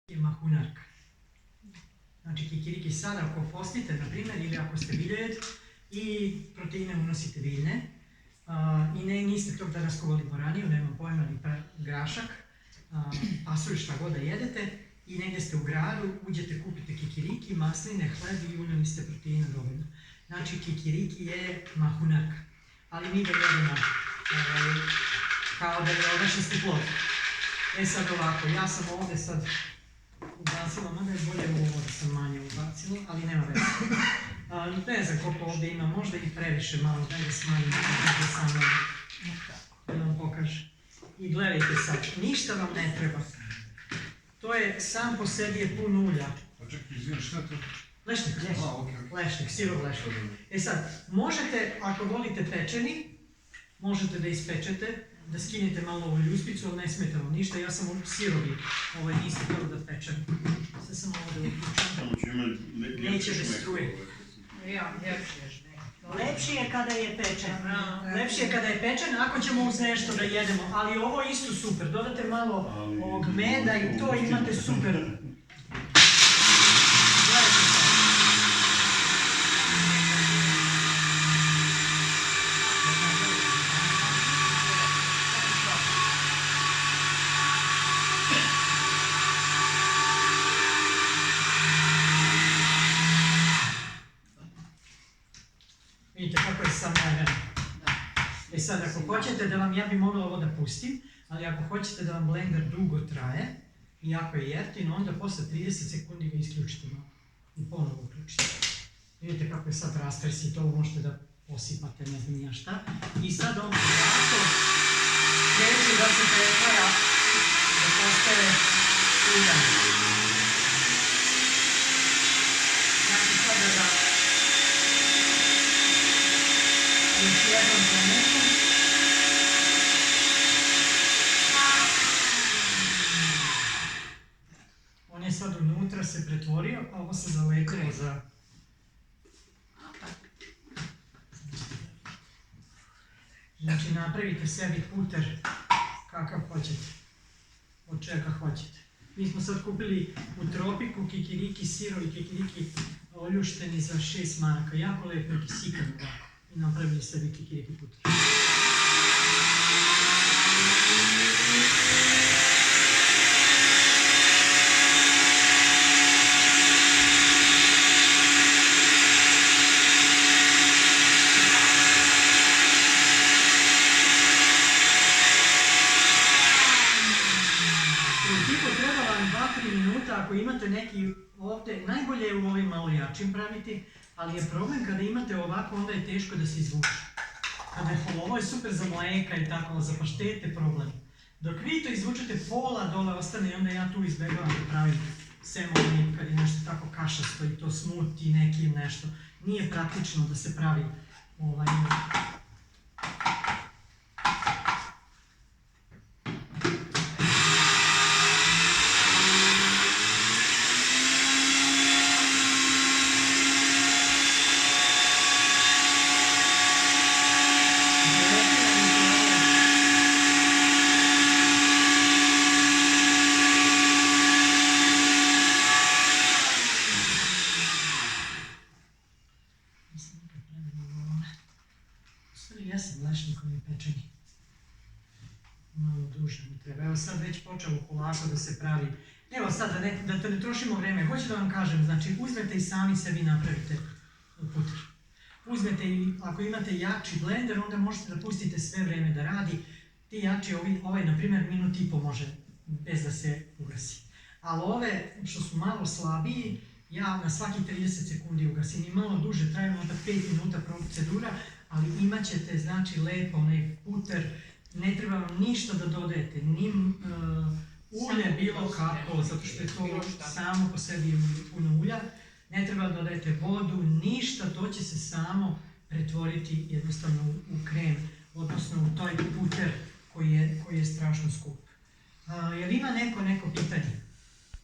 je mahunarka. Znači kikiriki sad ako postite, na primjer, ili ako ste biljojed i proteine unosite biljne i niste tog dana skovali boraniju, nema pojma ni grašak, pasulj, šta god da jedete i negdje ste u gradu, uđete, kupite kikiriki, masline, hleb i unijeli ste proteina dovoljno. Znači kikiriki je mahunarka, ali mi ga jedemo kao da je odešasti plod. E sad ovako, ja sam ovdje sad ubacila, mada je bolje ovo da sam manje ubacila, ali nema veze. Ne znam koliko ovdje ima, možda i previše malo, daj da smanjim, da samo da vam pokaže. I gledajte sad, ništa vam ne treba. To je, sam po sebi je pun ulja. A čekaj, izvijem, šta je to? Lešnik, lešnik, sirov lešnik. E sad, možete, ako volite pečeni, možete da ispečete, da skinete malo ovu ljuspicu, ali ne smeta vam ništa. Ja sam sirovi, niste htjeli da pečem. Sad sam ovo da uključam. Neće bez struje. Lepši je kada je pečen. Lepši je kada je pečen, ako ćemo uz nešto da jedemo. Ali ovo je isto super. Dodate malo ovog meda i to imate super. Vidite kako je sam najven. E sad, ako hoćete da vam, ja bi mogla ovo da pustim, ali ako hoćete da vam blender dugo traje, i ako je jeftino, onda posle 30 sekundi ga isključite malo i ponovo uključite. Vidite kako je sad rastresit, ovo možete da posipate, ne znam ja šta. I sad on ovako kreće da se pretvara, da postaje uljan. Znači sada da još jednom promešam. On je sad unutra se pretvorio, a ovo se zalepilo za... Znači napravite sebi puter kakav hoćete, od čega hoćete. Mi smo sad kupili u Tropiku kikiriki sirovi, kikiriki oljušteni za 6 maraka. Jako lepo je kisikan ovako. I napravili sebi kikiriki puter. Ako imate neki ovdje, najbolje je u ovim malo jačim praviti, ali je problem kada imate ovako, onda je teško da se izvuče. Ovo je super za mleka i tako, za paštete problem. Dok vi to izvučete pola, dole ostane i onda ja tu izbjegavam da pravim semovnik, kad je nešto tako kašasto i to smuti neki nešto. Nije praktično da se pravi jesam lešnikom i pečeni. Malo duže mi treba. Evo sad već počelo polako da se pravi. Evo sad da ne trošimo vreme. Hoću da vam kažem, znači uzmete i sami sebi napravite puter. Uzmete i ako imate jači blender, onda možete da pustite sve vreme da radi. Ti jači, ovaj na primjer minut i po može bez da se ugasi. Ali ove što su malo slabiji, ja na svaki 30 sekundi ugasim i malo duže, traje možda 5 minuta procedura, ali imat ćete znači lepo onaj puter, ne treba vam ništa da dodajete, ni ulje bilo kako, zato što je to samo po sebi puno ulja, ne treba da dodajete vodu, ništa, to će se samo pretvoriti jednostavno u krem, odnosno u taj puter koji je strašno skup. Jel ima neko pitanje?